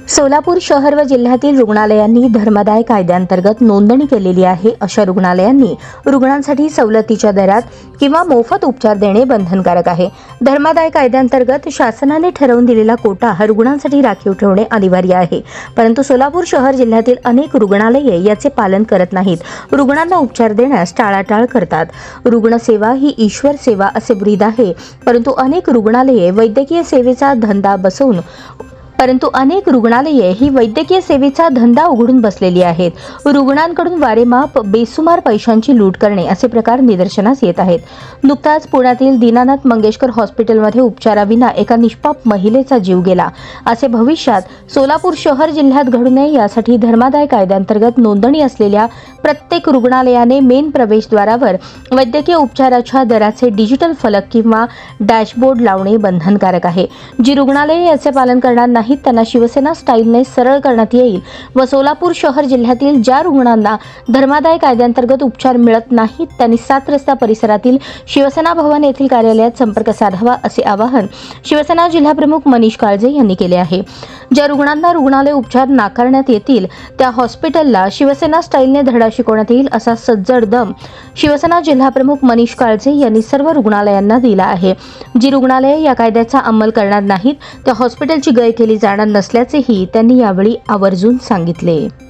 सोलापूर शहर व जिल्ह्यातील रुग्णालयांनी धर्मादाय कायद्याअंतर्गत नोंदणी केलेली आहे अशा रुग्णालयांनी रुग्णांसाठी सवलतीच्या दरात किंवा मोफत उपचार देणे बंधनकारक आहे। धर्मादाय कायद्याअंतर्गत शासनाने ठरवून दिलेला कोटा हा रुग्णांसाठी राखीव ठेवणे अनिवार्य आहे, परंतु सोलापूर शहर जिल्ह्यातील अनेक रुग्णालये याचे पालन करत नाहीत। रुग्णांना उपचार देण्यास टाळाटाळ करतात। रुग्णसेवा ही ईश्वर सेवा असे ब्रीद आहे, परंतु अनेक रुग्णालये वैद्यकीय सेवेचा धंदा उघडून बसलेली आहेत। रुग्णांकडून वारेमाप बेसुमार पैशांची लूट करणे असे प्रकार निदर्शनास येत आहेत। नुकताच पुण्यातील दीनानाथ मंगेशकर हॉस्पिटलमध्ये उपचाराविना एका निष्पाप महिलेचा जीव गेला। असे भविष्यात सोलापूर शहर जिल्ह्यात घडू नये यासाठी धर्मादाय कायद्याअंतर्गत नोंदणी असलेल्या प्रत्येक रुग्णालयाने मेन प्रवेशद्वारावर वैद्यकीय उपचाराच्या दराचे डिजिटल फलक किंवा डॅशबोर्ड लावणे बंधनकारक आहे। जी रुग्णालये याचे पालन करणार नाहीत त्यांना शिवसेना स्टाईलने सरळ करण्यात येईल व सोलापूर शहर जिल्ह्यातील ज्या रुग्णांना धर्मादाय कायद्याअंतर्गत उपचार मिळत नाहीत त्यांनी 7 रस्ता परिसरातील शिवसेना भवन येथील कार्यालयात संपर्क साधावा असे आवाहन शिवसेना जिल्हाप्रमुख मनीष काळजे यांनी केले आहे। ज्या रुग्णांना रुग्णालय उपचार नाकारण्यात येतील त्या हॉस्पिटलला शिवसेना स्टाईलने धडा शिकवण्यात येईल असा सज्जड दम शिवसेना जिल्हाप्रमुख मनीष काळजे यांनी सर्व रुग्णालयांना दिला आहे। जी रुग्णालये या कायद्याचा अंमल करणार नाहीत त्या हॉस्पिटलची गय केली जाणार नसल्याचेही त्यांनी यावेळी आवर्जून सांगितले।